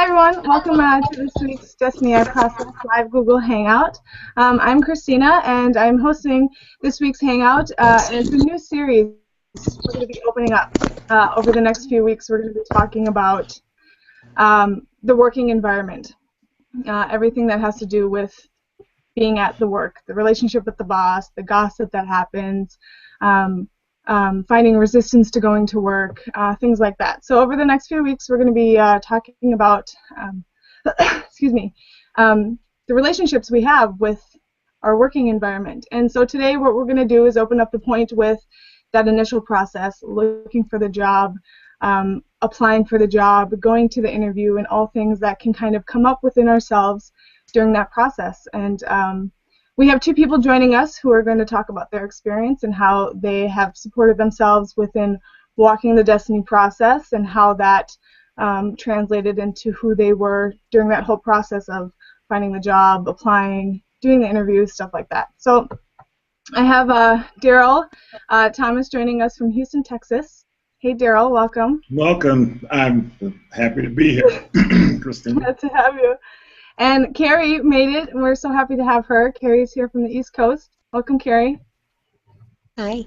everyone, welcome to this week's Desteni I Process Live Google Hangout. I'm Christina, and I'm hosting this week's Hangout. It's a new series we're going to be opening up over the next few weeks. We're going to be talking about the working environment, everything that has to do with being at the work, the relationship with the boss, the gossip that happens, finding resistance to going to work, things like that. So over the next few weeks, we're going to be talking about excuse me, the relationships we have with our working environment. And so today what we're going to do is open up the point with that initial process, looking for the job, applying for the job, going to the interview, and all things that can kind of come up within ourselves during that process. And we have two people joining us who are going to talk about their experience and how they have supported themselves within walking the Desteni process and how that translated into who they were during that whole process of finding the job, applying, doing the interviews, stuff like that. So I have Daryl Thomas joining us from Houston, Texas. Hey, Daryl, welcome. Welcome. I'm happy to be here, Christine. Glad to have you. And Carrie made it, and we're so happy to have her. Carrie's here from the East Coast. Welcome, Carrie. Hi.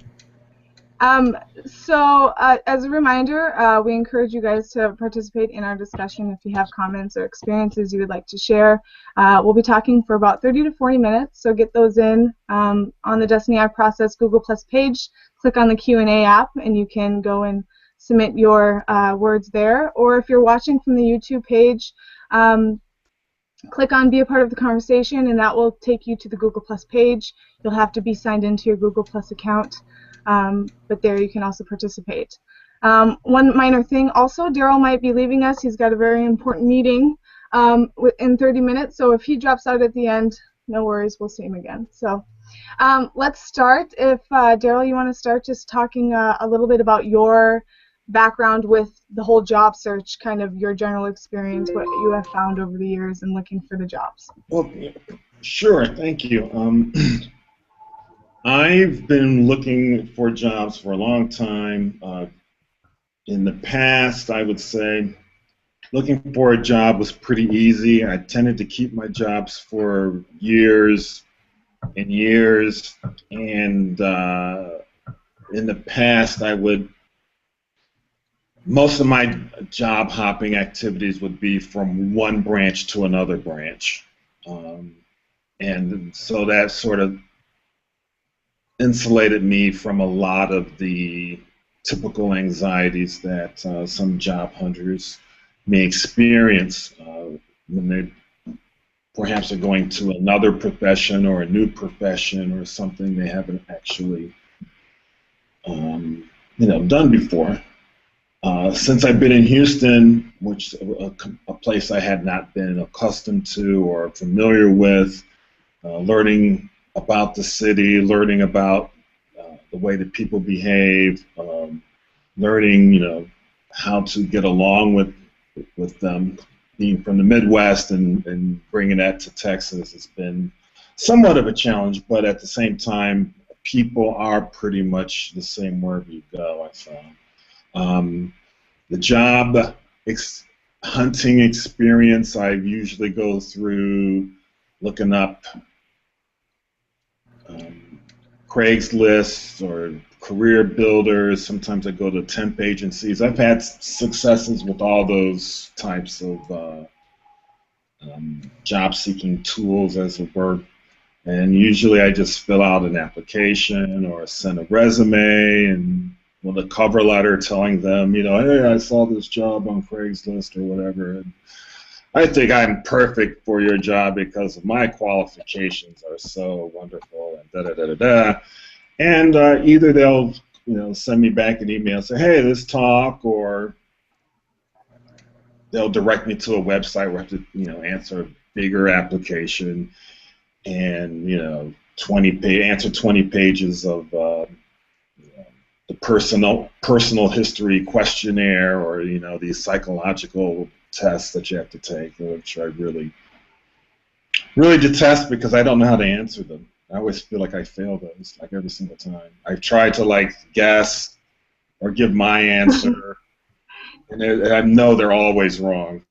So as a reminder, we encourage you guys to participate in our discussion if you have comments or experiences you would like to share. We'll be talking for about 30 to 40 minutes, so get those in on the Desteni I Process Google Plus page. Click on the Q&A app, and you can go and submit your words there. Or if you're watching from the YouTube page, click on Be a Part of the Conversation, and that will take you to the Google Plus page. You'll have to be signed into your Google Plus account, but there you can also participate. One minor thing also, Daryl might be leaving us. He's got a very important meeting in 30 minutes, so if he drops out at the end, no worries, we'll see him again. So let's start. If Daryl, you want to start just talking a little bit about your background with the whole job search, kind of your general experience, what you have found over the years in looking for the jobs. Well, sure, thank you. I've been looking for jobs for a long time. In the past, I would say looking for a job was pretty easy. I tended to keep my jobs for years and years, and in the past most of my job hopping activities would be from one branch to another branch. And so that sort of insulated me from a lot of the typical anxieties that some job hunters may experience when they perhaps are going to another profession or a new profession or something they haven't actually done before. Since I've been in Houston, which a place I had not been accustomed to or familiar with, learning about the city, learning about the way that people behave, learning, how to get along with them, being from the Midwest and bringing that to Texas has been somewhat of a challenge, but at the same time, people are pretty much the same wherever you go, I found. The job hunting experience, I usually go through looking up Craigslist or career builders. Sometimes I go to temp agencies. I've had successes with all those types of job-seeking tools, as it were. And usually I just fill out an application or send a resume and with a cover letter telling them, hey, I saw this job on Craigslist or whatever. And I think I'm perfect for your job because of my qualifications are so wonderful and da-da-da-da-da. And either they'll send me back an email and say, hey, let's talk, or they'll direct me to a website where I have to answer a bigger application and answer 20 pages of the personal history questionnaire, or these psychological tests that you have to take, which I really detest because I don't know how to answer them. I always feel like I fail those, like every single time. I've tried to guess or give my answer, and I know they're always wrong.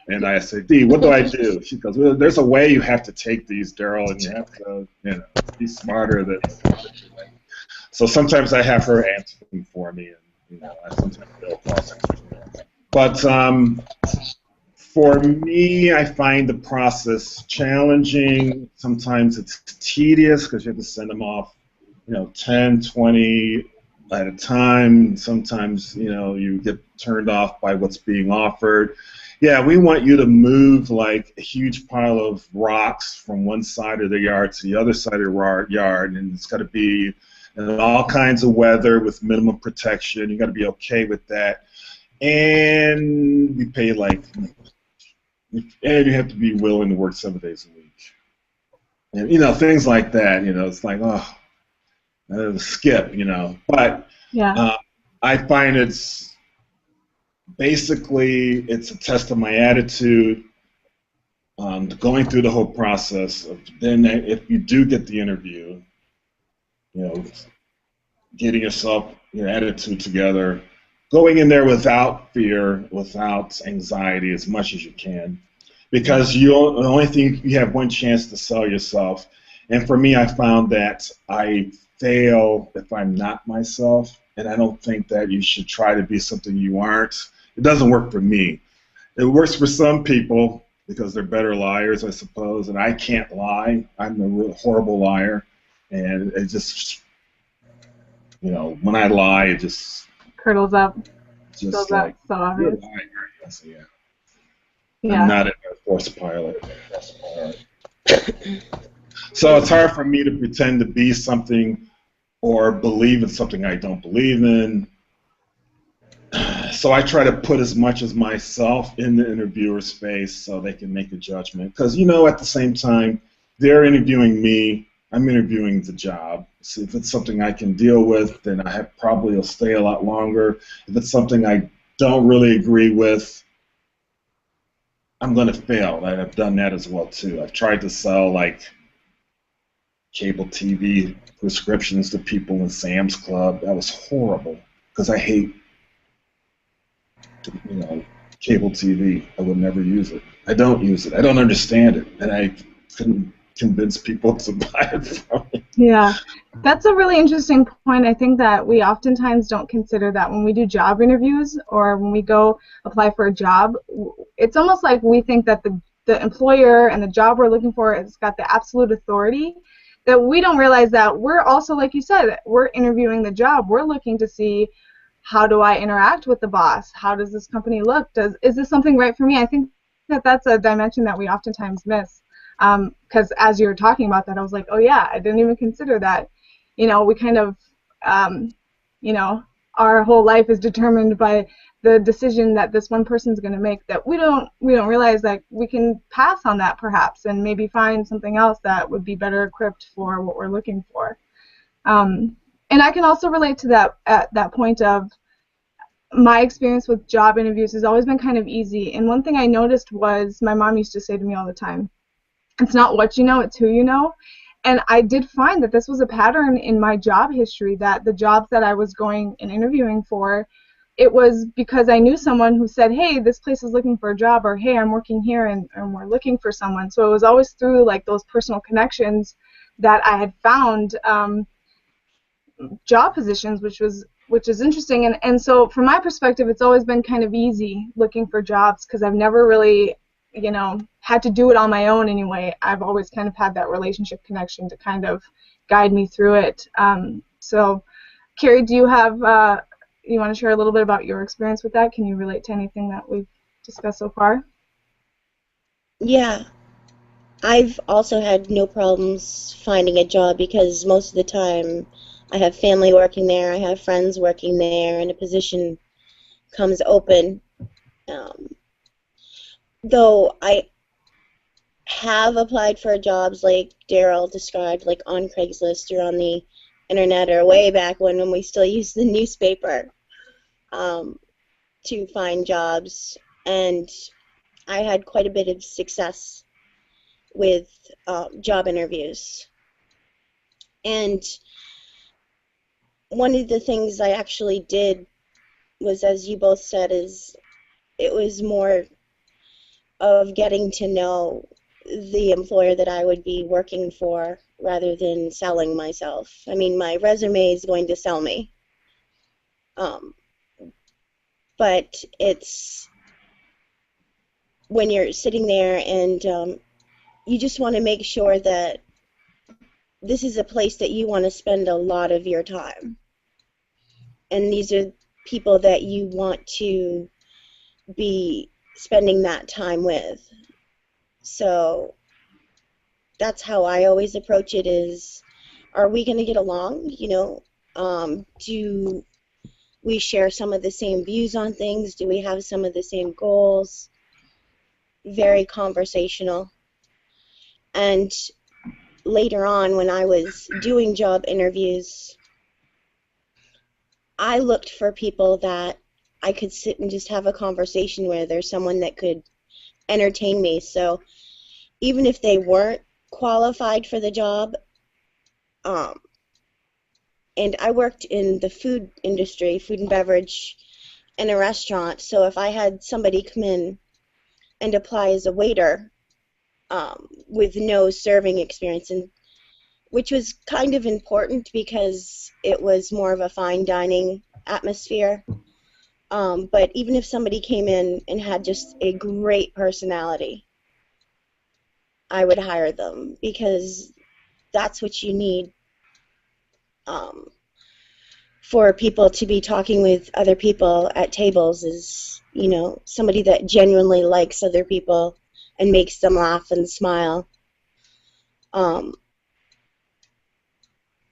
And I say, Dee, what do I do? She goes, well, there's a way you have to take these, Daryl, and you have to, be smarter than. So sometimes I have her answer them for me, and I sometimes they'll cross. But for me, I find the process challenging. Sometimes it's tedious because you have to send them off, 10, 20 at a time. Sometimes, you get turned off by what's being offered. Yeah, we want you to move like a huge pile of rocks from one side of the yard to the other side of the yard, and it's got to be in all kinds of weather with minimum protection. You got to be okay with that. And we pay and you have to be willing to work 7 days a week. And, things like that, it's like, skip, But Yeah. I find it's a test of my attitude, going through the whole process. Then if you do get the interview, getting your attitude together, going in there without fear, without anxiety as much as you can, because the only thing you have one chance to sell yourself. And for me, I found that I fail if I'm not myself, and I don't think that you should try to be something you aren't. It doesn't work for me. It works for some people because they're better liars, I suppose, and I can't lie. I'm a real horrible liar, and it just, when I lie, it just Curdles up. just Spills like, out so obvious. you're a liar. Yes, yeah. Yeah. I'm not an Air Force pilot. So it's hard for me to pretend to be something or believe in something I don't believe in. So I try to put as much as myself in the interviewer space so they can make a judgment. Because, at the same time, they're interviewing me, I'm interviewing the job. So if it's something I can deal with, then I probably will stay a lot longer. If it's something I don't really agree with, I'm going to fail. And I've done that as well, too. I've tried to sell, cable TV prescriptions to people in Sam's Club. That was horrible because I hate cable TV. I would never use it. I don't use it. I don't understand it, and I couldn't convince people to buy it from me. Yeah, that's a really interesting point. I think that we oftentimes don't consider that when we do job interviews or when we go apply for a job. It's almost like we think that the employer and the job we're looking for has got the absolute authority, that we don't realize that we're also, like you said, we're interviewing the job. We're looking to see, how do I interact with the boss? How does this company look? Is this something right for me? I think that that's a dimension that we oftentimes miss. Because as you were talking about that, I was like, oh yeah, I didn't even consider that. We kind of, our whole life is determined by the decision that this one person's going to make. That we don't realize that we can pass on that perhaps, and maybe find something else that would be better equipped for what we're looking for. And I can also relate to that at that point of my experience with job interviews has always been kind of easy. And one thing I noticed was my mom used to say to me all the time, it's not what you know, it's who you know. And I did find that this was a pattern in my job history, that the jobs that I was going and interviewing for, it was because I knew someone who said, hey, this place is looking for a job, or hey, I'm working here and we're looking for someone. So it was always through those personal connections that I had found job positions, which is interesting. And so from my perspective, it's always been kind of easy looking for jobs because I've never really had to do it on my own anyway. I've always kind of had that relationship connection to kind of guide me through it. So Carrie, do you have you want to share a little bit about your experience with that? Can you relate to anything that we've discussed so far? Yeah, I've also had no problems finding a job because most of the time I have family working there, I have friends working there, and a position comes open. Though I have applied for jobs like Daryl described, like on Craigslist or on the internet, or way back when we still used the newspaper to find jobs, and I had quite a bit of success with job interviews. And one of the things I actually did was, as you both said, is it was more of getting to know the employer that I would be working for rather than selling myself. I mean, my resume is going to sell me, um, but it's when you're sitting there and you just want to make sure that this is a place that you want to spend a lot of your time. And these are people that you want to be spending that time with. So that's how I always approach it is, are we going to get along? You know, do we share some of the same views on things? Do we have some of the same goals? Very conversational. And later on, when I was doing job interviews, I looked for people that I could sit and just have a conversation with, or someone that could entertain me. So even if they weren't qualified for the job, and I worked in the food industry, food and beverage, in a restaurant, so if I had somebody come in and apply as a waiter with no serving experience, and which was kind of important because it was more of a fine dining atmosphere. But even if somebody came in and had just a great personality, I would hire them because that's what you need for people to be talking with other people at tables is, you know, somebody that genuinely likes other people and makes them laugh and smile.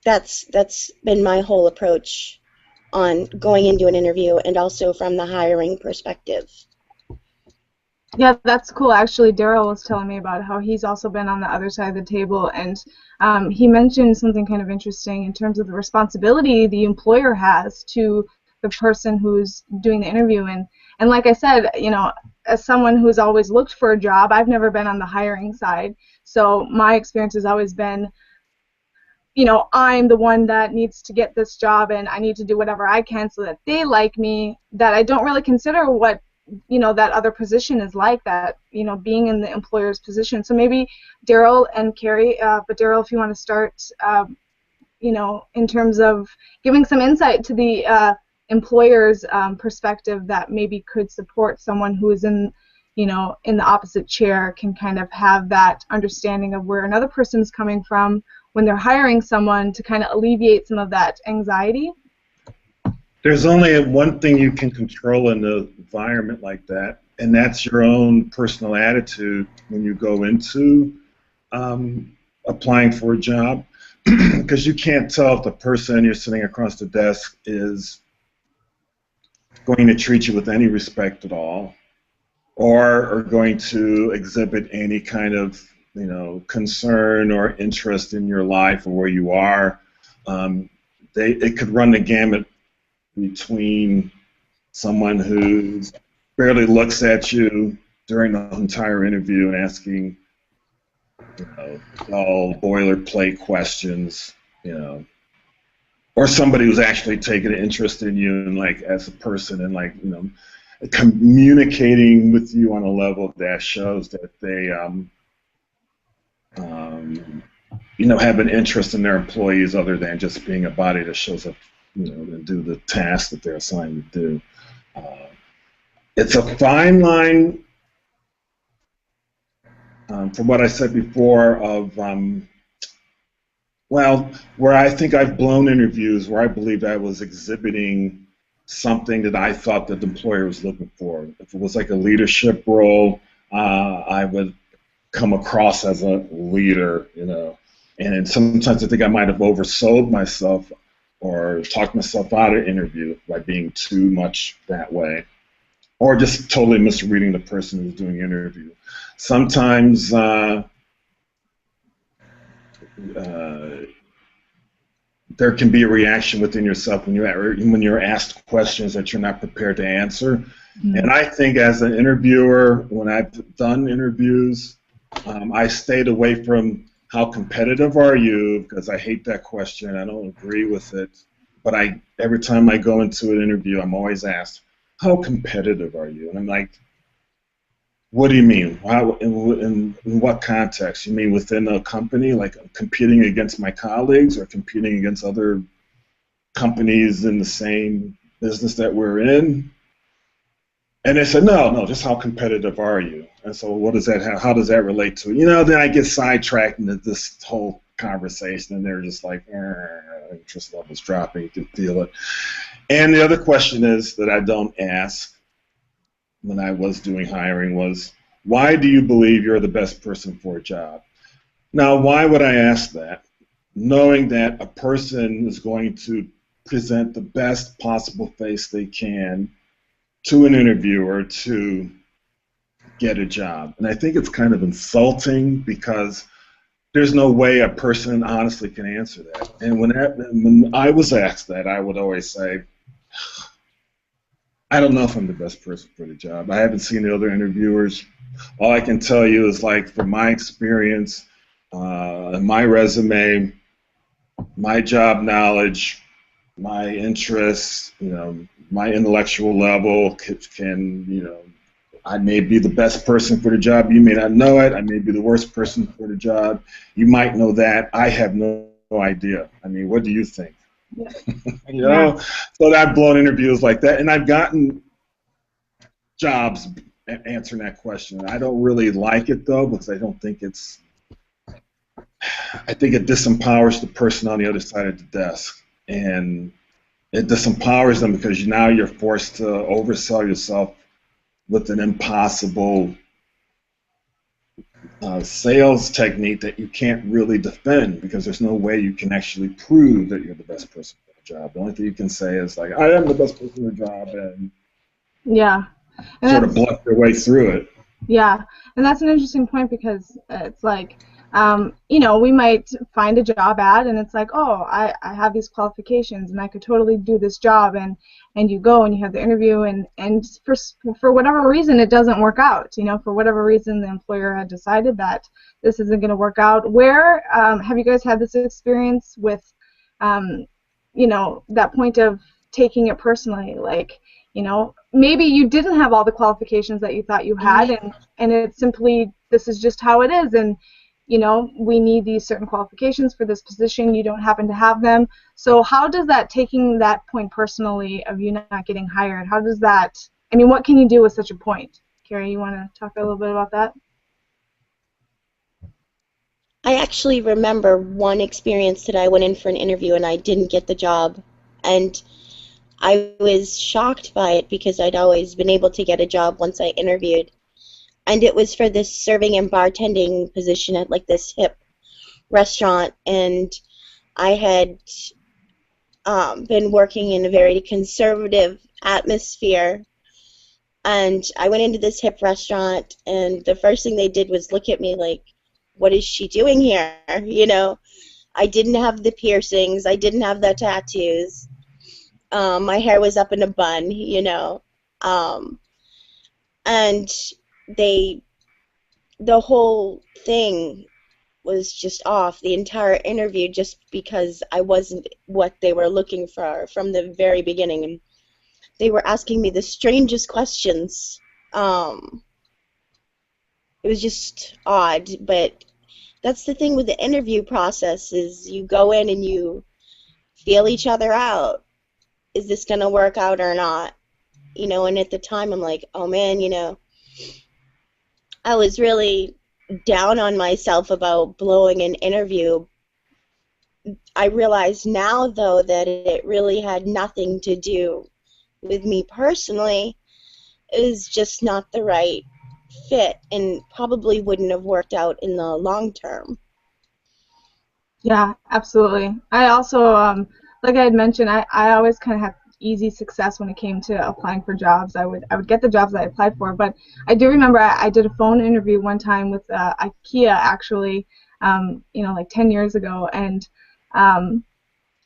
That's been my whole approach on going into an interview, and also from the hiring perspective. Yeah, that's cool. Actually, Daryl was telling me about how he's also been on the other side of the table, and he mentioned something kind of interesting in terms of the responsibility the employer has to the person who's doing the interview. And like I said, you know, as someone who's always looked for a job, I've never been on the hiring side, so my experience has always been, you know, I'm the one that needs to get this job, and I need to do whatever I can so that they like me, that I don't really consider what, you know, that other position is like, that, you know, being in the employer's position. So maybe Daryl and Carrie, but Daryl, if you want to start, you know, in terms of giving some insight to the employer's perspective that maybe could support someone who is in, you know, in the opposite chair, can kind of have that understanding of where another person's coming from when they're hiring someone, to kind of alleviate some of that anxiety. There's only one thing you can control in an environment like that, and that's your own personal attitude when you go into applying for a job, because you can't tell if the person you're sitting across the desk is going to treat you with any respect at all, or are going to exhibit any kind of, you know, concern or interest in your life or where you are. It could run the gamut between someone who barely looks at you during the entire interview and asking, you know, all boilerplate questions, you know, or somebody who's actually taking an interest in you and, like, as a person, and, like, you know, communicating with you on a level that shows that they you know, have an interest in their employees other than just being a body that shows up, you know, to do the task that they're assigned to do. It's a fine line, from what I said before, of, well, where I think I've blown interviews where I believed I was exhibiting something that I thought that the employer was looking for. If it was like a leadership role, I would come across as a leader, you know. And sometimes I think I might have oversold myself or talked myself out of interview by being too much that way, or just totally misreading the person who's doing the interview. Sometimes there can be a reaction within yourself when you're asked questions that you're not prepared to answer. Mm-hmm. And I think as an interviewer, when I've done interviews, I stayed away from how competitive are you, because I hate that question. I don't agree with it. But every time I go into an interview, I'm always asked, how competitive are you? And I'm like, What do you mean? How, in what context? You mean within a company, like competing against my colleagues or competing against other companies in the same business that we're in? And they said, no, no, just how competitive are you? And so what does that have, how does that relate to it? You know, then I get sidetracked into this whole conversation, and they're just like, interest levels dropping, you can feel it. And the other question is that I don't ask when I was doing hiring was, why do you believe you're the best person for a job? Now, why would I ask that? Knowing that a person is going to present the best possible face they can to an interviewer to get a job. And I think it's kind of insulting because there's no way a person honestly can answer that. And when I was asked that, I would always say, I don't know if I'm the best person for the job. I haven't seen the other interviewers. All I can tell you is, like, from my experience, my resume, my job knowledge, my interests, you know, my intellectual level can, you know, I may be the best person for the job. You may not know it. I may be the worst person for the job. You might know that. I have no idea. I mean, what do you think? Yeah. You know, so I've blown interviews like that, and I've gotten jobs answering that question. I don't really like it though, because I don't think it's. I think it disempowers the person on the other side of the desk, and it disempowers them because now you're forced to oversell yourself with an impossible sales technique that you can't really defend, because there's no way you can actually prove that you're the best person for the job. The only thing you can say is, like, I am the best person for the job, and Yeah. And sort of bluff your way through it. Yeah, and that's an interesting point because it's like, you know, we might find a job ad and it's like, oh, I have these qualifications and I could totally do this job, and you go and you have the interview, and for whatever reason it doesn't work out. You know, for whatever reason the employer had decided that this isn't going to work out. Where have you guys had this experience with, you know, that point of taking it personally, like, you know, maybe you didn't have all the qualifications that you thought you had, and it's simply, this is just how it is, and, you know, we need these certain qualifications for this position, you don't happen to have them. So how does that, taking that point personally of you not getting hired, how does that, I mean, what can you do with such a point? Carrie, you want to talk a little bit about that? I actually remember one experience that I went in for an interview and I didn't get the job. And I was shocked by it because I'd always been able to get a job once I interviewed. And it was for this serving and bartending position at, like, this hip restaurant. And I had been working in a very conservative atmosphere. And I went into this hip restaurant, and the first thing they did was look at me like, what is she doing here? You know, I didn't have the piercings. I didn't have the tattoos. My hair was up in a bun, you know. And the whole thing was just off, the entire interview, just because I wasn't what they were looking for from the very beginning. And they were asking me the strangest questions. It was just odd, but that's the thing with the interview process, is you go in and you feel each other out. Is this going to work out or not? You know, and at the time I'm like, oh man, you know, I was really down on myself about blowing an interview. I realize now, though, that it really had nothing to do with me personally. It was just not the right fit and probably wouldn't have worked out in the long term. Yeah, absolutely. I also, like I had mentioned, I always kind of had easy success when it came to applying for jobs. I would get the jobs that I applied for, but I do remember I did a phone interview one time with IKEA, actually, you know, like 10 years ago, and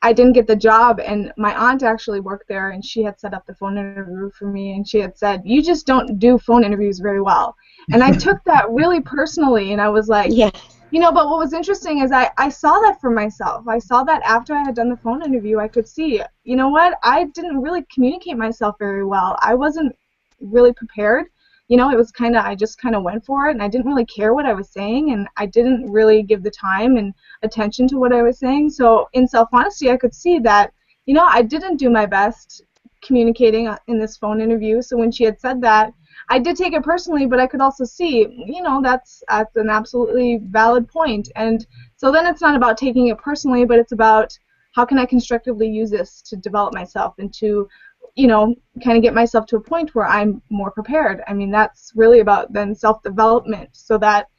I didn't get the job, and my aunt actually worked there, and she had set up the phone interview for me, and she had said, you just don't do phone interviews very well. And I took that really personally, and I was like, Yeah. you know, but what was interesting is I saw that for myself. I saw that after I had done the phone interview, I could see, you know what, I didn't really communicate myself very well. I wasn't really prepared you know, it was kind of, I just kind of went for it, and I didn't really care what I was saying, and I didn't really give the time and attention to what I was saying. So in self-honesty, I could see that, you know, I didn't do my best communicating in this phone interview. So when she had said that, I did take it personally, but I could also see, you know, that's an absolutely valid point. And so then it's not about taking it personally, but it's about how can I constructively use this to develop myself and to, you know, kind of get myself to a point where I'm more prepared. I mean, that's really about then self-development, so that,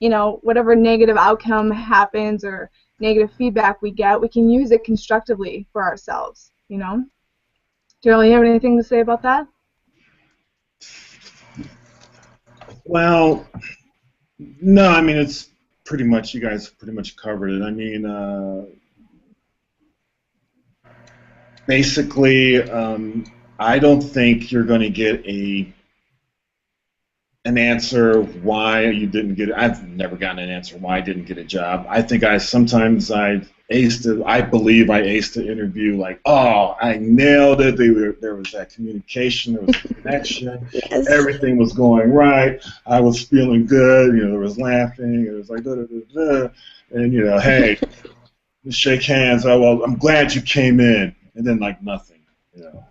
you know, whatever negative outcome happens or negative feedback we get, we can use it constructively for ourselves, you know? Do you really have anything to say about that? Well, no, I mean, it's pretty much, you guys pretty much covered it. I mean, basically, I don't think you're going to get an answer why you didn't get it. I've never gotten an answer why I didn't get a job. I think sometimes I aced it. I believe I aced the interview. Like, oh, I nailed it. There was that communication. There was a connection. Yes. Everything was going right. I was feeling good. You know, there was laughing. It was like da da da da. And you know, hey, shake hands. Oh well, I'm glad you came in. And then like nothing. You know.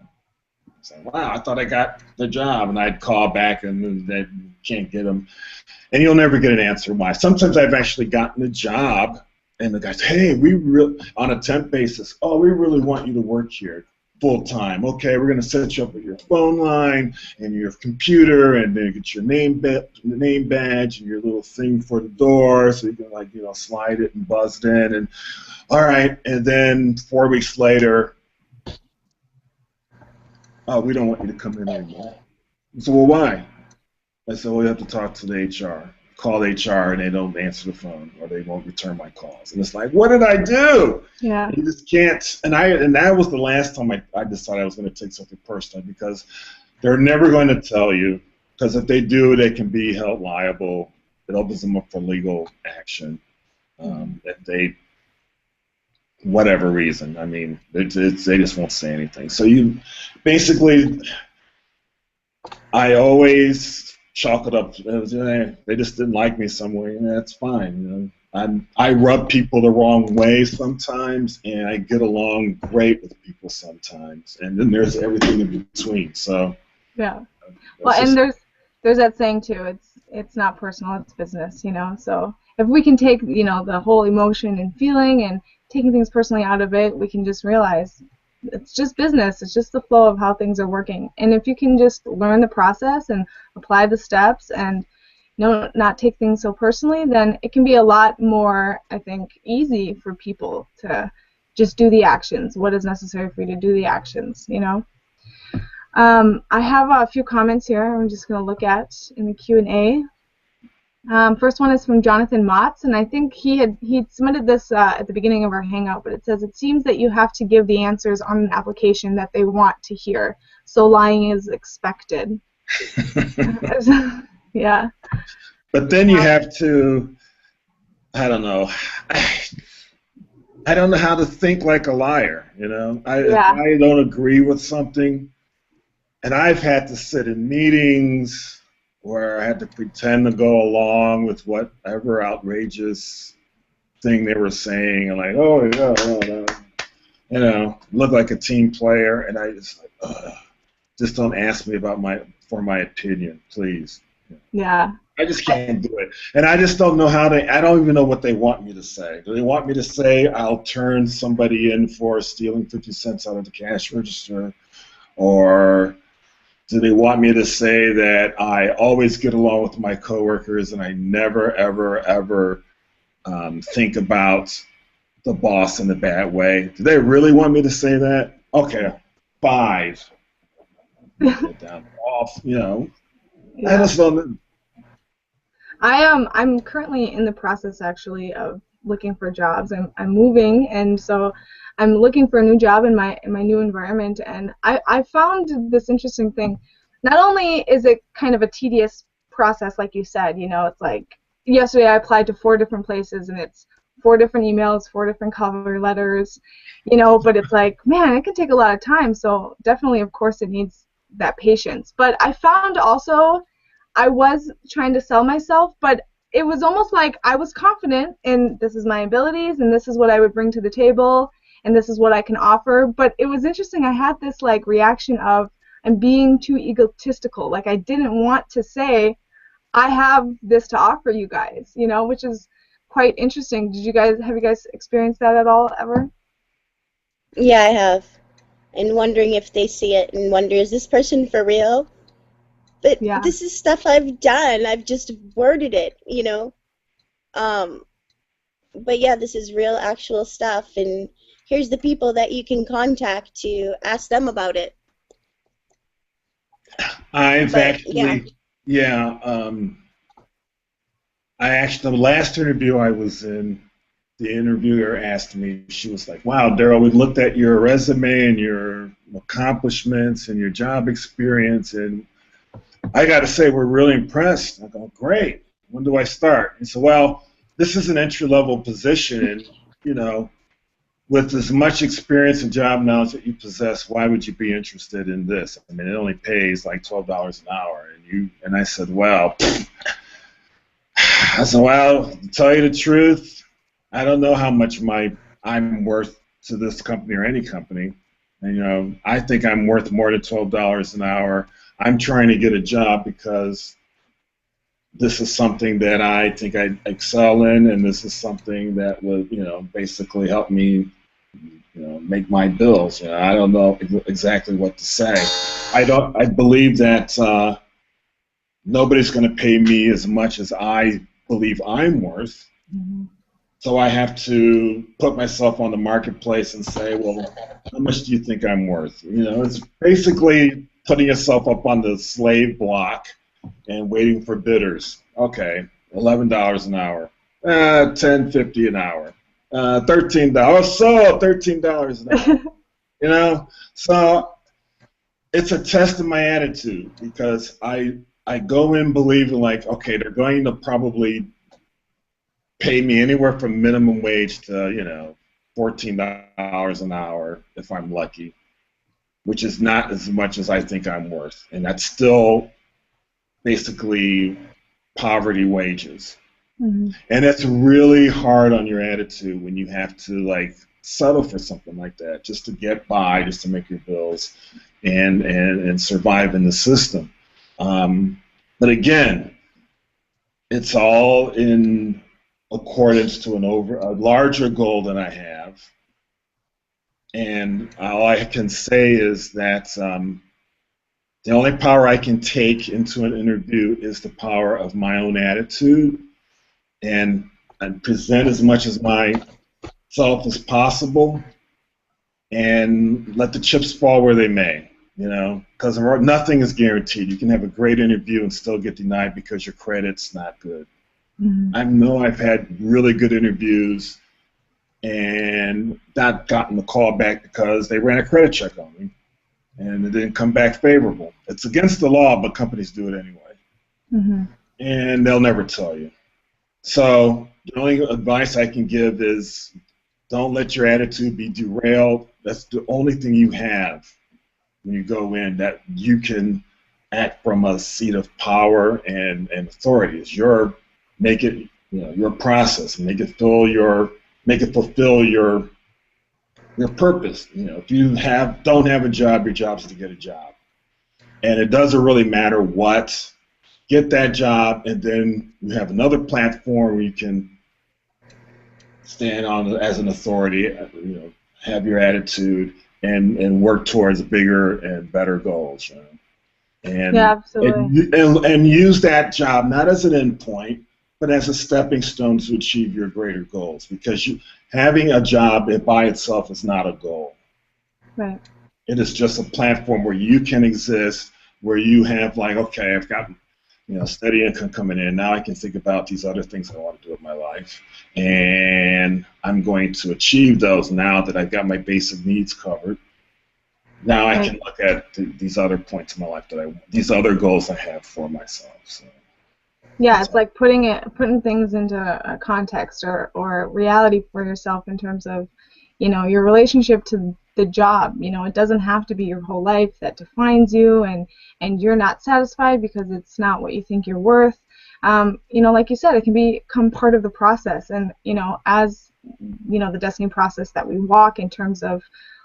So, wow, I thought I got the job, and I'd call back, and they can't get them. And you'll never get an answer why. Sometimes I've actually gotten a job, and the guys, hey, on a temp basis, oh, we really want you to work here full time. Okay, we're going to set you up with your phone line and your computer, and then get your name badge and your little thing for the door, so you can, like, you know, slide it and buzz it in. And all right, and then 4 weeks later, oh, we don't want you to come in anymore. So, well, why? I said, well, you have to talk to the HR. Call HR, and they don't answer the phone, or they won't return my calls. And it's like, what did I do? Yeah. You just can't. And that was the last time I decided I was going to take something personal, because they're never going to tell you. Because if they do, they can be held liable. It opens them up for legal action. If they, whatever reason. I mean, they just won't say anything. So you basically, I always chalk it up. They just didn't like me somewhere. Yeah, that's fine. You know, I rub people the wrong way sometimes, and I get along great with people sometimes, and then there's everything in between. So yeah. Well, and there's that saying too. It's not personal. It's business. You know. So if we can take, you know, the whole emotion and feeling and taking things personally out of it, we can just realize it's just business. It's just the flow of how things are working. And if you can just learn the process and apply the steps and, you know, not take things so personally, then it can be a lot more, I think, easy for people to just do the actions. What is necessary for you to do the actions, you know? I have a few comments here I'm just going to look at in the Q&A. First one is from Jonathan Motz, and I think he'd submitted this at the beginning of our Hangout, but it says, it seems that you have to give the answers on an application that they want to hear, so lying is expected. Yeah. But then you have to, I don't know. I don't know how to think like a liar, you know? If I don't agree with something, and I've had to sit in meetings where I had to pretend to go along with whatever outrageous thing they were saying, and like, oh yeah, well, you know, look like a team player, and I just like, just don't ask me for my opinion, please. Yeah. I just can't do it, and I just don't know how I don't even know what they want me to say. Do they want me to say I'll turn somebody in for stealing 50 cents out of the cash register, or do they want me to say that I always get along with my coworkers and I never, ever, ever think about the boss in a bad way? Do they really want me to say that? Okay, 5. Get down off, you know. Yeah. I just don't. I'm currently in the process actually of looking for jobs. I'm moving, and so I'm looking for a new job in my new environment, and I found this interesting thing. Not only is it kind of a tedious process, like you said, you know, it's like yesterday I applied to 4 different places, and it's 4 different emails, 4 different cover letters, you know, but it's like, man, it can take a lot of time, so definitely, of course, it needs that patience. But I found also I was trying to sell myself, but it was almost like I was confident in this is my abilities and this is what I would bring to the table and this is what I can offer. But it was interesting. I had this like reaction of I'm being too egotistical. Like I didn't want to say I have this to offer you guys, you know, which is quite interesting. Have you guys experienced that at all ever? Yeah, I have. And wondering if they see it and wonder, is this person for real? But Yeah. this is stuff I've done. I've just worded it, you know. Um, but yeah, this is real, actual stuff, and here's the people that you can contact to ask them about it. I've But yeah, actually, yeah, the last interview I was in, the interviewer asked me, she was like, wow, Daryl, we looked at your resume and your accomplishments and your job experience, and I got to say, we're really impressed. I go, great. When do I start? He said, well, this is an entry-level position, and, you know, with as much experience and job knowledge that you possess, why would you be interested in this? I mean, it only pays like $12 an hour. And I said, well, to tell you the truth, I don't know how much I'm worth to this company or any company. And, you know, I think I'm worth more than $12 an hour. I'm trying to get a job because this is something that I think I excel in, and this is something that would, you know, basically help me, you know, make my bills. You know, I don't know exactly what to say. I believe that nobody's going to pay me as much as I believe I'm worth. Mm-hmm. So I have to put myself on the marketplace and say, well, how much do you think I'm worth? You know, it's basically putting yourself up on the slave block and waiting for bidders. Okay, $11 an hour, $10.50 an hour, $13. So $13 an hour. You know, so it's a test of my attitude because I go in believing like, okay, they're going to probably pay me anywhere from minimum wage to, you know, $14 an hour if I'm lucky, which is not as much as I think I'm worth, and that's still basically poverty wages. Mm-hmm. And it's really hard on your attitude when you have to like settle for something like that just to get by, just to make your bills and survive in the system. But again, it's all in accordance to a larger goal that I have. And all I can say is that the only power I can take into an interview is the power of my own attitude and present as much as myself as possible and let the chips fall where they may, you know, because nothing is guaranteed. You can have a great interview and still get denied because your credit's not good. Mm-hmm. I know I've had really good interviews and not gotten the call back because they ran a credit check on me and it didn't come back favorable. It's against the law, but companies do it anyway. Mm-hmm. And they'll never tell you. So the only advice I can give is don't let your attitude be derailed. That's the only thing you have when you go in, that you can act from a seat of power and authority. It's make it, you know, your process, make it fulfill your purpose. You know, if you don't have a job, your job is to get a job, and it doesn't really matter what. Get that job, and then you have another platform where you can stand on as an authority. You know, have your attitude and work towards bigger and better goals. You know? And, Yeah, absolutely. and use that job not as an endpoint, but as a stepping stone to achieve your greater goals. Because having a job by itself is not a goal. Right. It is just a platform where you can exist, where you have like, okay, I've got, you know, steady income coming in. Now I can think about these other things I want to do with my life, and I'm going to achieve those now that I've got my basic needs covered. Now I can look at these other points in my life these other goals I have for myself. So. Yeah, it's like putting things into a context or reality for yourself in terms of, you know, your relationship to the job. You know, it doesn't have to be your whole life that defines you, and you're not satisfied because it's not what you think you're worth. You know, like you said, it can become part of the process, and you know, as you know, the destiny process that we walk in terms of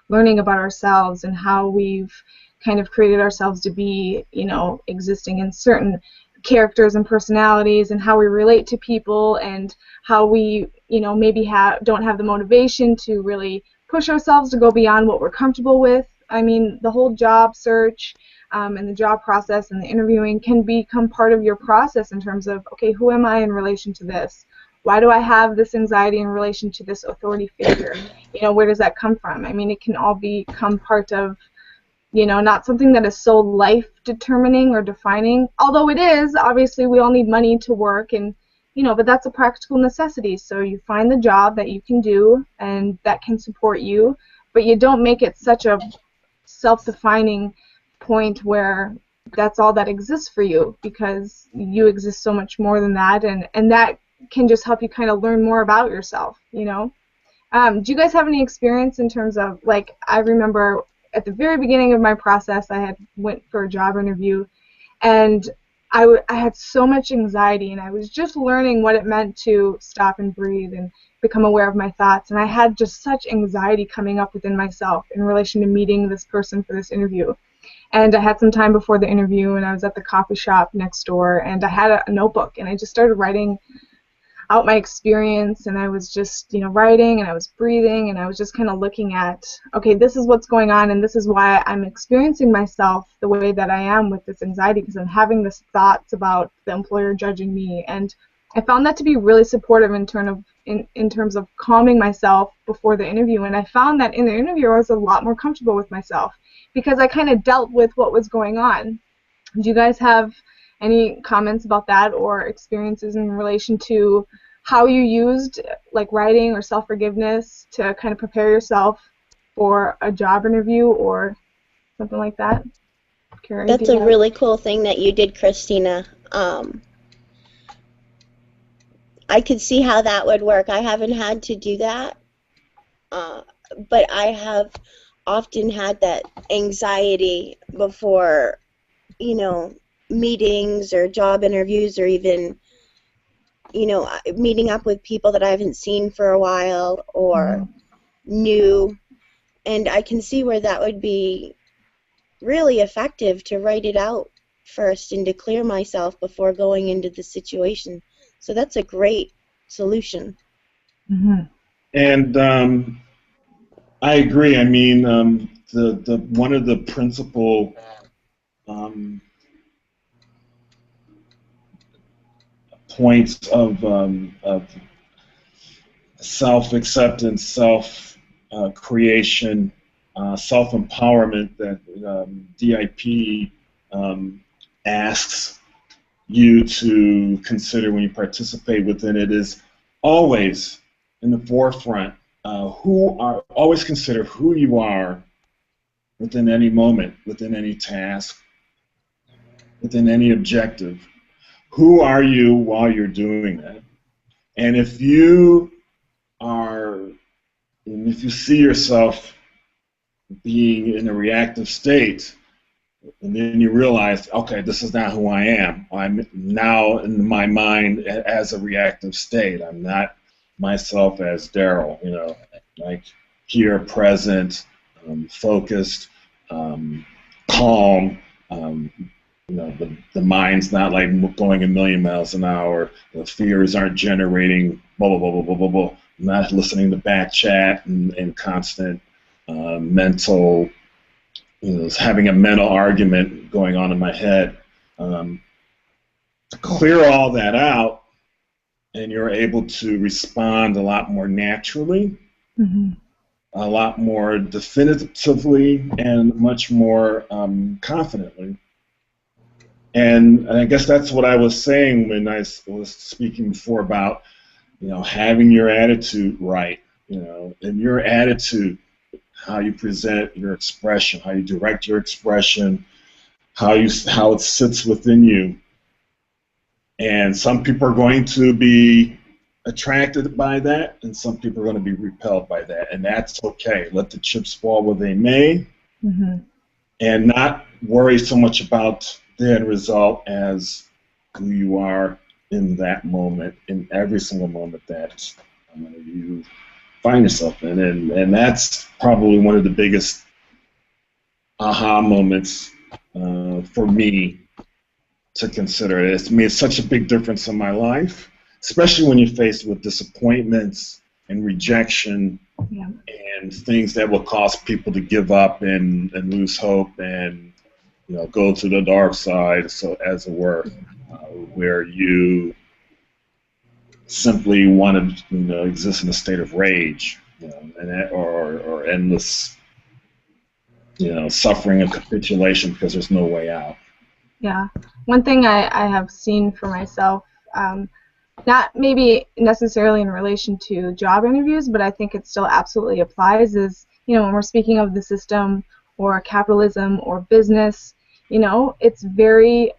learning about ourselves and how we've kind of created ourselves to be, you know, existing in certain characters and personalities, and how we relate to people, and how we, you know, maybe don't have the motivation to really push ourselves to go beyond what we're comfortable with. I mean, the whole job search and the job process and the interviewing can become part of your process in terms of, okay, who am I in relation to this? Why do I have this anxiety in relation to this authority figure? You know, where does that come from? I mean, it can all become part of, you know, not something that is so life-determining or defining, although it is. Obviously, we all need money to work, and, you know, but that's a practical necessity. So you find the job that you can do and that can support you, but you don't make it such a self-defining point where that's all that exists for you, because you exist so much more than that, and that can just help you kind of learn more about yourself, you know. Do you guys have any experience in terms of, like, I remember at the very beginning of my process, I had went for a job interview, and I had so much anxiety, and I was just learning what it meant to stop and breathe and become aware of my thoughts, and I had just such anxiety coming up within myself in relation to meeting this person for this interview. And I had some time before the interview, and I was at the coffee shop next door, and I had a notebook, and I just started writing out my experience, and I was just, you know, writing, and I was breathing, and I was just kind of looking at, okay, this is what's going on, and this is why I'm experiencing myself the way that I am with this anxiety, because I'm having this thoughts about the employer judging me. And I found that to be really supportive in terms of calming myself before the interview, and I found that in the interview I was a lot more comfortable with myself because I kind of dealt with what was going on. Do you guys have any comments about that or experiences in relation to how you used, like, writing or self-forgiveness to kind of prepare yourself for a job interview or something like that? Carrie, That's a really cool thing that you did, Christina. I could see how that would work. I haven't had to do that, but I have often had that anxiety before, you know, meetings or job interviews, or even, you know, meeting up with people that I haven't seen for a while or new. And I can see where that would be really effective, to write it out first and to clear myself before going into the situation. So that's a great solution. Mm-hmm. And I agree. I mean, the one of the principal points of self-acceptance, self-creation, self-empowerment that DIP asks you to consider when you participate within it is always in the forefront. Always consider who you are within any moment, within any task, within any objective. Who are you while you're doing that? And if you see yourself being in a reactive state, and then you realize, okay, this is not who I am. I'm now in my mind as a reactive state. I'm not myself as Daryl, you know, like here, present, focused, calm. You know, the mind's not like going a million miles an hour. The fears aren't generating blah, blah, blah, blah, blah, blah, blah. I'm not listening to back chat and constant mental, you know, having a mental argument going on in my head. To clear all that out, and you're able to respond a lot more naturally, a lot more definitively, and much more confidently. And I guess that's what I was saying when I was speaking before about, you know, having your attitude right, you know, and your attitude, how you present your expression, how you direct your expression, how it sits within you. And some people are going to be attracted by that, and some people are going to be repelled by that, and that's okay. Let the chips fall where they may, and not worry so much about the end result as who you are in that moment, in every single moment that you find yourself in, and that's probably one of the biggest aha moments for me to consider. It's made such a big difference in my life, especially when you're faced with disappointments and rejection and things that will cause people to give up and lose hope and go to the dark side, so as it were, where you simply want to exist in a state of rage, or endless suffering and capitulation because there's no way out. Yeah. One thing I have seen for myself, not maybe necessarily in relation to job interviews, but I think it still absolutely applies, is, when we're speaking of the system or capitalism or business, it's very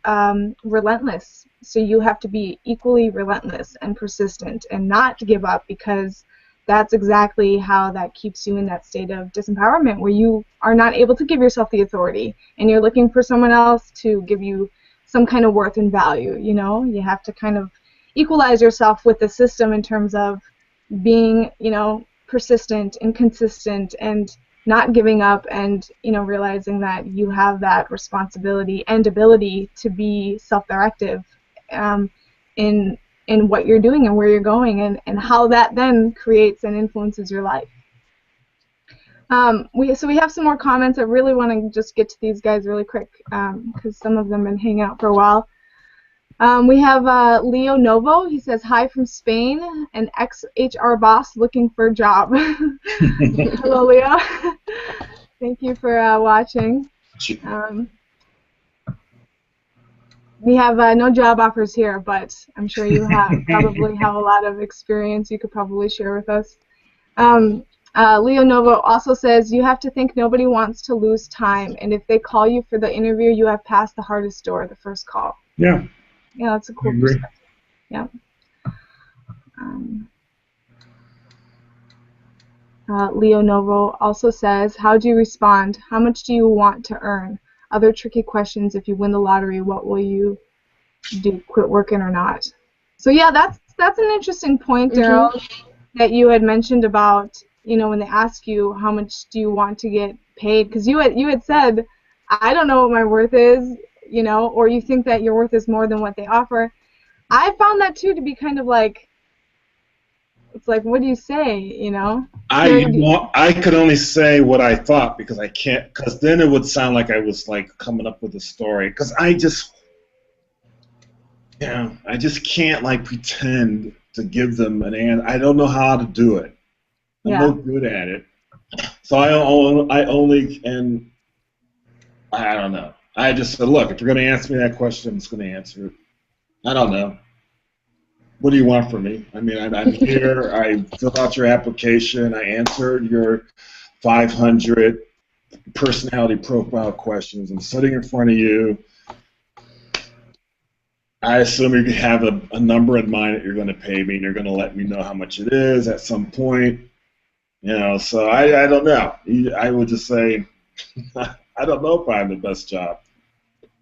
relentless. So you have to be equally relentless and persistent and not give up, because that's exactly how that keeps you in that state of disempowerment, where you are not able to give yourself the authority and you're looking for someone else to give you some kind of worth and value. You have to kind of equalize yourself with the system in terms of being, persistent and consistent and not giving up, and realizing that you have that responsibility and ability to be self-directive in what you're doing and where you're going, and how that then creates and influences your life. So we have some more comments. I really want to just get to these guys really quick, because some of them have been hanging out for a while. We have Leo Novo. He says, hi from Spain, an ex-HR boss looking for a job. Hello, Leo. Thank you for watching. We have no job offers here, but I'm sure you probably have a lot of experience you could probably share with us. Leo Novo also says, you have to think nobody wants to lose time, and if they call you for the interview, you have passed the hardest door, the first call. Yeah. Yeah, that's a cool perspective. Yeah. Leo Novo also says, how do you respond? How much do you want to earn? Other tricky questions. If you win the lottery, what will you do? Quit working or not? So yeah, that's an interesting point, Daryl, that you had mentioned about, when they ask you how much do you want to get paid, because you had said, I don't know what my worth is, or you think that your worth is more than what they offer. I found that too to be kind of like, it's like, what do you say, I could only say what I thought, because I can't, because then it would sound like I was like coming up with a story, because I just can't like pretend to give them an answer. I don't know how to do it. I'm no good at it. So I only can, I don't know. I just said, look, if you're going to answer me that question, I'm just going to answer it. I don't know. What do you want from me? I mean, I'm here. I filled out your application. I answered your 500 personality profile questions. I'm sitting in front of you. I assume you have a number in mind that you're going to pay me, and you're going to let me know how much it is at some point. So I don't know. I would just say, I don't know if I'm the best job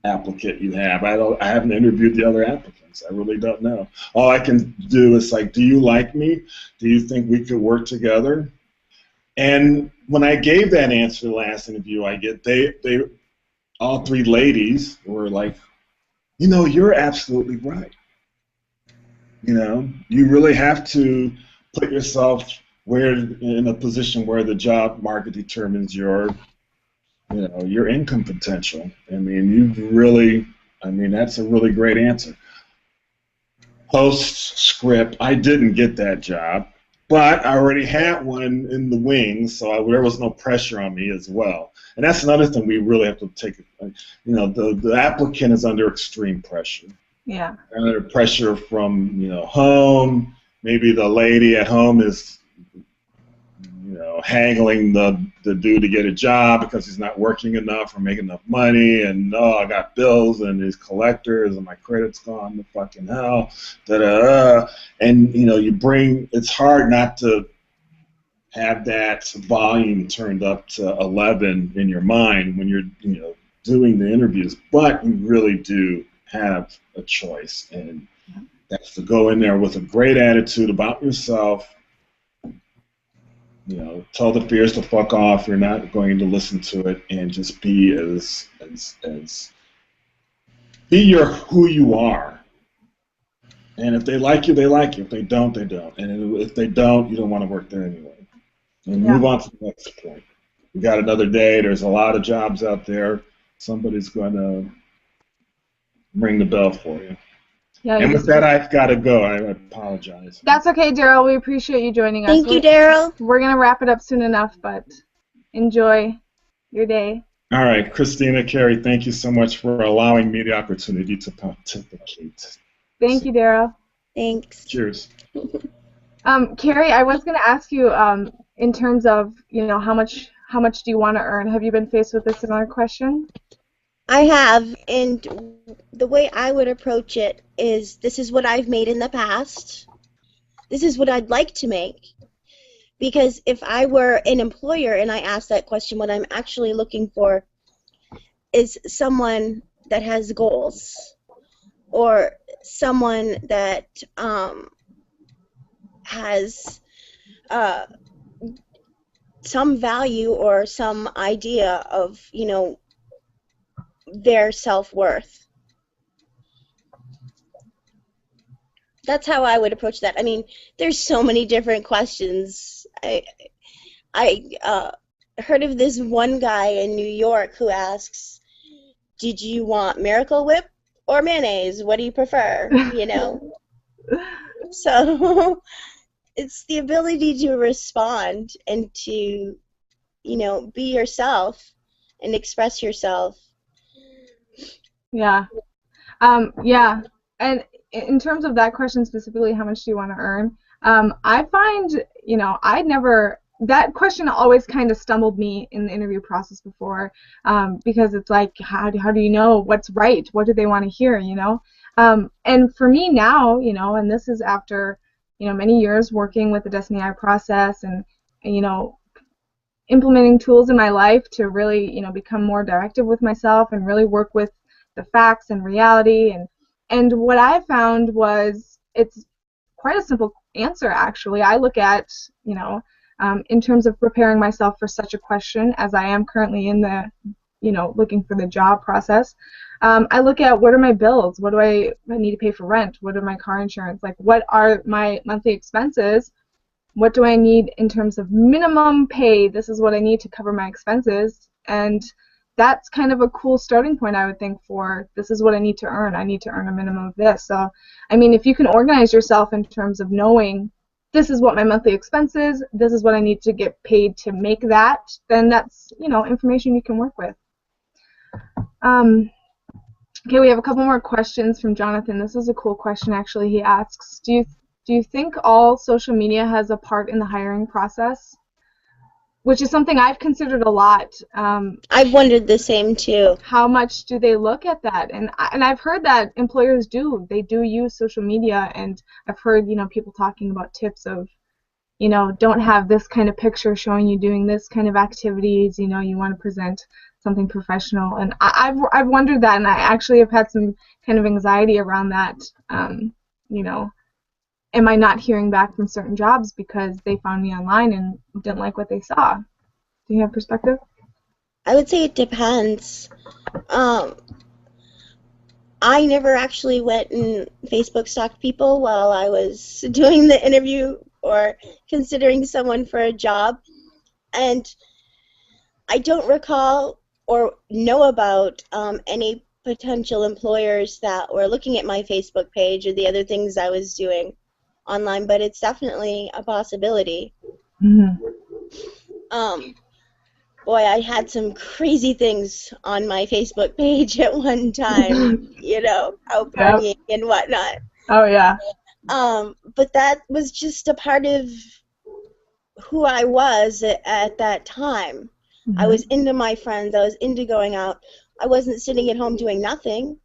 applicant you have. I haven't interviewed the other applicants. I really don't know. All I can do is like, do you like me? Do you think we could work together? And when I gave that answer last interview, they all three ladies were like, you're absolutely right. You really have to put yourself in a position where the job market determines your income potential. I mean, that's a really great answer. Postscript, I didn't get that job, but I already had one in the wings, so there was no pressure on me as well. And that's another thing we really have to take. The applicant is under extreme pressure. Yeah. Under pressure from home. Maybe the lady at home is haggling the dude to get a job because he's not working enough or making enough money, and I got bills and these collectors and my credit's gone to fucking hell. And it's hard not to have that volume turned up to 11 in your mind when you're doing the interviews, but you really do have a choice, and that's to go in there with a great attitude about yourself. Tell the fears to fuck off. You're not going to listen to it, and just be who you are. And if they like you, they like you. If they don't, they don't. And if they don't, you don't want to work there anyway. And move on to the next point. We got another day. There's a lot of jobs out there. Somebody's going to ring the bell for you. Yeah, and with that, I've got to go. I apologize. That's okay, Daryl. We appreciate you joining us. Thank you, Daryl. We're going to wrap it up soon enough, but enjoy your day. All right, Christina, Carrie, thank you so much for allowing me the opportunity to pontificate. Thank you, Daryl. Thanks. Cheers. Carrie, I was going to ask you, in terms of, how much do you want to earn? Have you been faced with a similar question? I have, and the way I would approach it is, this is what I've made in the past. This is what I'd like to make. Because if I were an employer and I asked that question, what I'm actually looking for is someone that has goals, or someone that has some value or some idea of, their self-worth. That's how I would approach that. I mean, there's so many different questions. I heard of this one guy in New York who asks, "Did you want Miracle Whip or mayonnaise? What do you prefer?" So it's the ability to respond and to, be yourself and express yourself. Yeah. Yeah. And in terms of that question specifically, how much do you want to earn? I find, that question always kind of stumbled me in the interview process before, because it's like, how do you know what's right? What do they want to hear, And for me now, and this is after, many years working with the Desteni I process and implementing tools in my life to really, become more directive with myself and really work with the facts and reality. And what I found was it's quite a simple answer, actually. I look at, in terms of preparing myself for such a question as I am currently in the, looking for the job process. I look at, what are my bills? What do I need to pay for rent? What are my car insurance? Like, what are my monthly expenses? What do I need in terms of minimum pay? This is what I need to cover my expenses. And that's kind of a cool starting point, I would think, for this is what I need to earn. I need to earn a minimum of this. So, I mean, if you can organize yourself in terms of knowing this is what my monthly expense is, this is what I need to get paid to make that, then that's, information you can work with. Okay, we have a couple more questions from Jonathan. This is a cool question, actually. He asks, do you think all social media has a part in the hiring process? Which is something I've considered a lot. I've wondered the same too. How much do they look at that? And I've heard that employers do. They do use social media, and I've heard people talking about tips of, don't have this kind of picture showing you doing this kind of activities. You want to present something professional. And I've wondered that, and I actually have had some kind of anxiety around that. Am I not hearing back from certain jobs because they found me online and didn't like what they saw? Do you have perspective? I would say it depends. I never actually went and Facebook stalked people while I was doing the interview or considering someone for a job. And I don't recall or know about any potential employers that were looking at my Facebook page or the other things I was doing online, but it's definitely a possibility. Mm-hmm. Boy, I had some crazy things on my Facebook page at one time, out partying and whatnot. Oh, yeah. But that was just a part of who I was at that time. Mm-hmm. I was into my friends. I was into going out. I wasn't sitting at home doing nothing.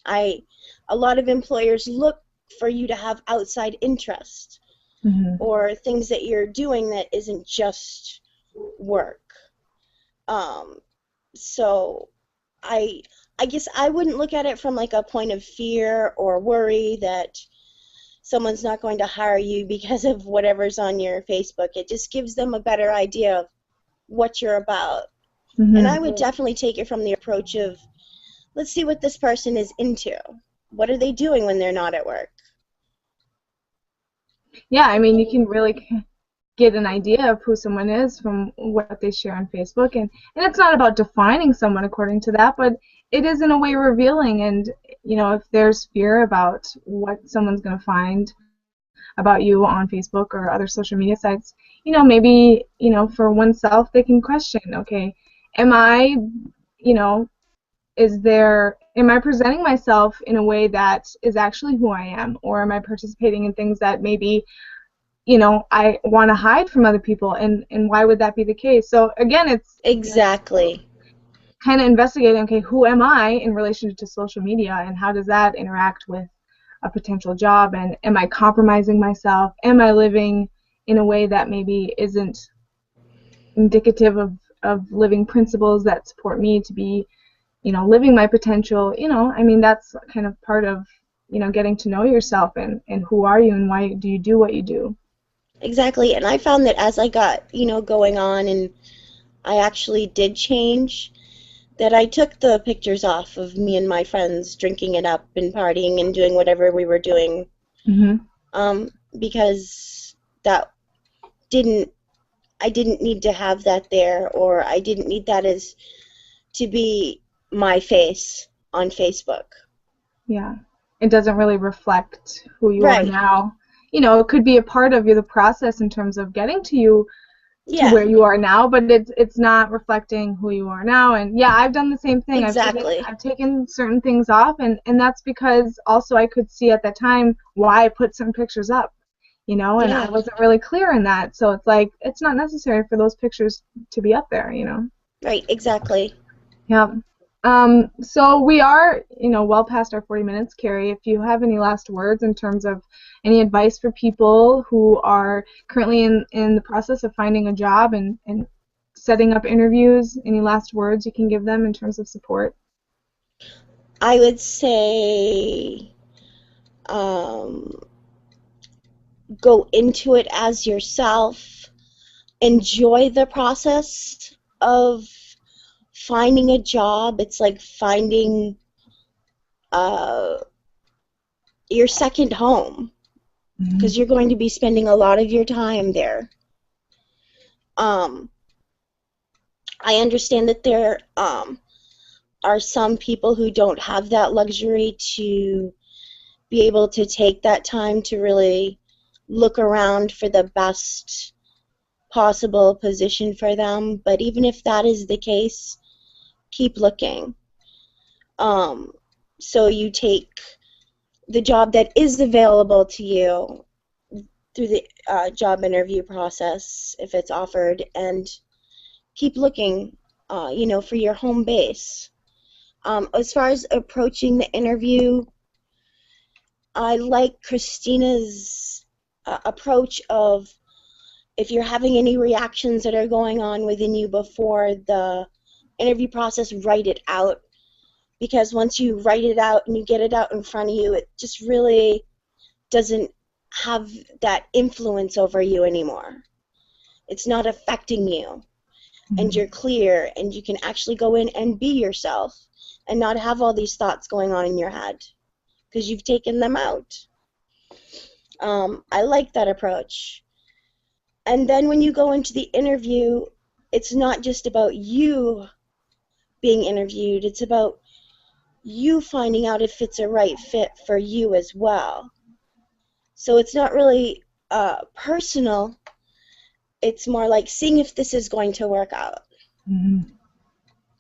A lot of employers look for you to have outside interest Mm-hmm. or things that you're doing that isn't just work. So I guess I wouldn't look at it from like a point of fear or worry that someone's not going to hire you because of whatever's on your Facebook. It just gives them a better idea of what you're about. Mm-hmm. And I would definitely take it from the approach of, let's see what this person is into. What are they doing when they're not at work? Yeah, I mean, you can really get an idea of who someone is from what they share on Facebook, and it's not about defining someone according to that, but it is in a way revealing. And if there's fear about what someone's going to find about you on Facebook or other social media sites, maybe for oneself they can question, okay, am I am I presenting myself in a way that is actually who I am, or am I participating in things that maybe I want to hide from other people, and why would that be the case? So again, it's exactly kind of investigating, okay, who am I in relation to social media, and how does that interact with a potential job, and am I compromising myself? Am I living in a way that maybe isn't indicative of living principles that support me to be, living my potential? I mean, that's kind of part of, getting to know yourself, and who are you and why do you do what you do. Exactly, and I found that as I got, going on and I actually did change, that I took the pictures off of me and my friends drinking it up and partying and doing whatever we were doing, because I didn't need to have that there, or I didn't need that as to be my face on Facebook. Yeah, it doesn't really reflect who you are Right. now. It could be a part of the process in terms of getting to where you are now, but it's not reflecting who you are now. And yeah, I've done the same thing. Exactly. I've taken certain things off, and that's because also I could see at that time why I put some pictures up, and I wasn't really clear in that. So it's like, it's not necessary for those pictures to be up there. Right, exactly. Yeah. So we are, well past our 40 minutes, Carrie. If you have any last words in terms of any advice for people who are currently in the process of finding a job and setting up interviews, any last words you can give them in terms of support? I would say go into it as yourself. Enjoy the process of finding a job. It's like finding your second home, because you're going to be spending a lot of your time there. I understand that there are some people who don't have that luxury to be able to take that time to really look around for the best possible position for them. But even if that is the case, keep looking. So you take the job that is available to you through the job interview process, if it's offered, and keep looking, for your home base. As far as approaching the interview, I like Christina's approach of, if you're having any reactions that are going on within you before the interview process, write it out. Because once you write it out and you get it out in front of you, it just really doesn't have that influence over you anymore. It's not affecting you. And you're clear, and you can actually go in and be yourself and not have all these thoughts going on in your head because you've taken them out. I like that approach. And then when you go into the interview, it's not just about you being interviewed, it's about you finding out if it's a right fit for you as well. So it's not really personal, it's more like seeing if this is going to work out.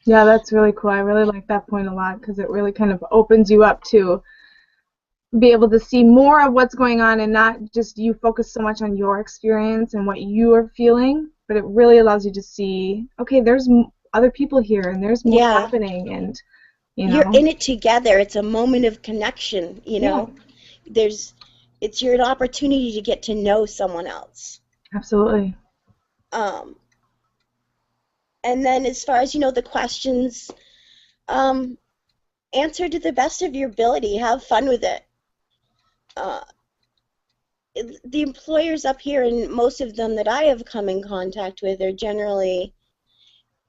Yeah, that's really cool. I really like that point a lot, because it really kind of opens you up to be able to see more of what's going on and not just you focus so much on your experience and what you are feeling, but it really allows you to see, okay, there's other people here and there's more happening, and you're in it together. It's a moment of connection, you know. It's your opportunity to get to know someone else. Absolutely. And then as far as, you know, the questions, answer to the best of your ability. Have fun with it. The employers up here, and most of them that I have come in contact with, are generally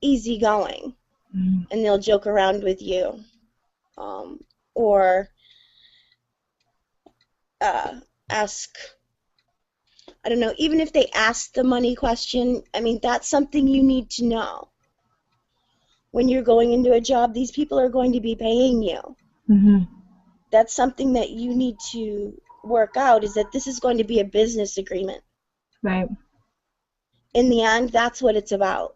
easygoing, and they'll joke around with you, or ask, I don't know, even if they ask the money question, I mean, that's something you need to know. When you're going into a job, these people are going to be paying you. That's something that you need to work out, is that this is going to be a business agreement. Right. In the end, that's what it's about.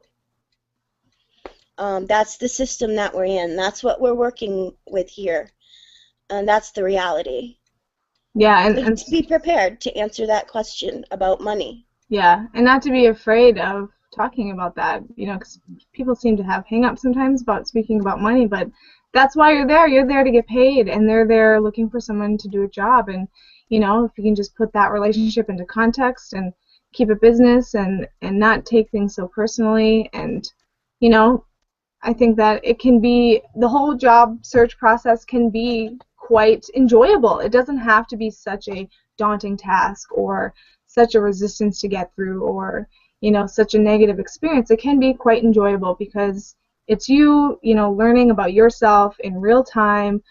That's the system that we're in. That's what we're working with here. And that's the reality. Yeah, and to be prepared to answer that question about money. Yeah, and not to be afraid of talking about that, you know, because people seem to have hang-ups sometimes about speaking about money, but that's why you're there. You're there to get paid, and they're there looking for someone to do a job. And, you know, if you can just put that relationship into context and keep it business and not take things so personally, and, you know, I think that it can be, the whole job search process can be quite enjoyable. It doesn't have to be such a daunting task or such a resistance to get through, or, you know, such a negative experience. It can be quite enjoyable because it's you, you know, learning about yourself in real time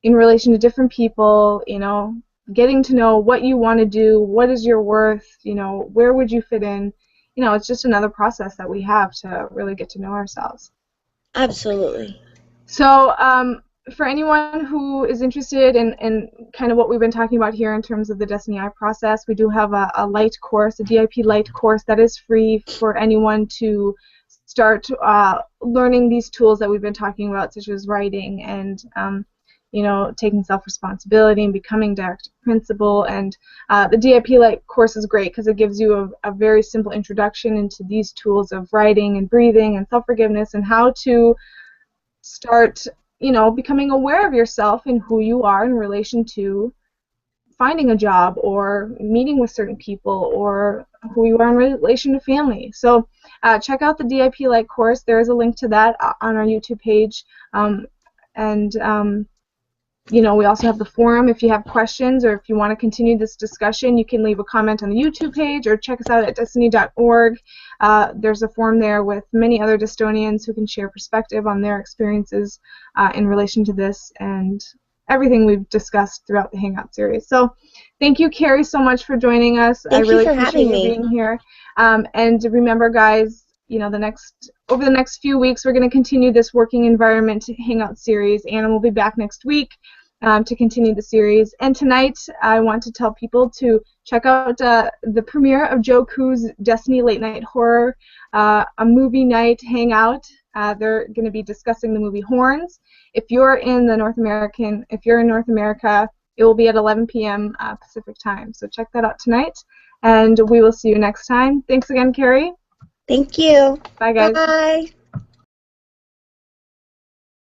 in relation to different people, you know, getting to know what you want to do, what is your worth, you know, where would you fit in. You know, it's just another process that we have to really get to know ourselves. Absolutely. So, for anyone who is interested in kind of what we've been talking about here in terms of the Desteni I process, we do have a light course, a DIP light course that is free for anyone to start learning these tools that we've been talking about, such as writing and you know, taking self-responsibility and becoming direct principal. And the DIP light course is great because it gives you a very simple introduction into these tools of writing and breathing and self-forgiveness and how to start, you know, becoming aware of yourself and who you are in relation to finding a job or meeting with certain people, or who you are in relation to family. So check out the DIP Light course. There is a link to that on our YouTube page. You know, we also have the forum. If you have questions or if you want to continue this discussion, you can leave a comment on the YouTube page or check us out at desteni.org. There's a forum there with many other Destonians who can share perspective on their experiences in relation to this and everything we've discussed throughout the Hangout series. So thank you, Carrie, so much for joining us. Thank I really you for appreciate having you me. being here. And remember, guys, you know, over the next few weeks, we're going to continue this working environment Hangout series. Anna will be back next week to continue the series. And tonight, I want to tell people to check out the premiere of Joe Koo's Desteni Late Night Horror, a movie night hangout. They're going to be discussing the movie Horns. If you're in North America, it will be at 11 p.m. Pacific time. So check that out tonight, and we will see you next time. Thanks again, Carrie. Thank you. Bye, guys. Bye.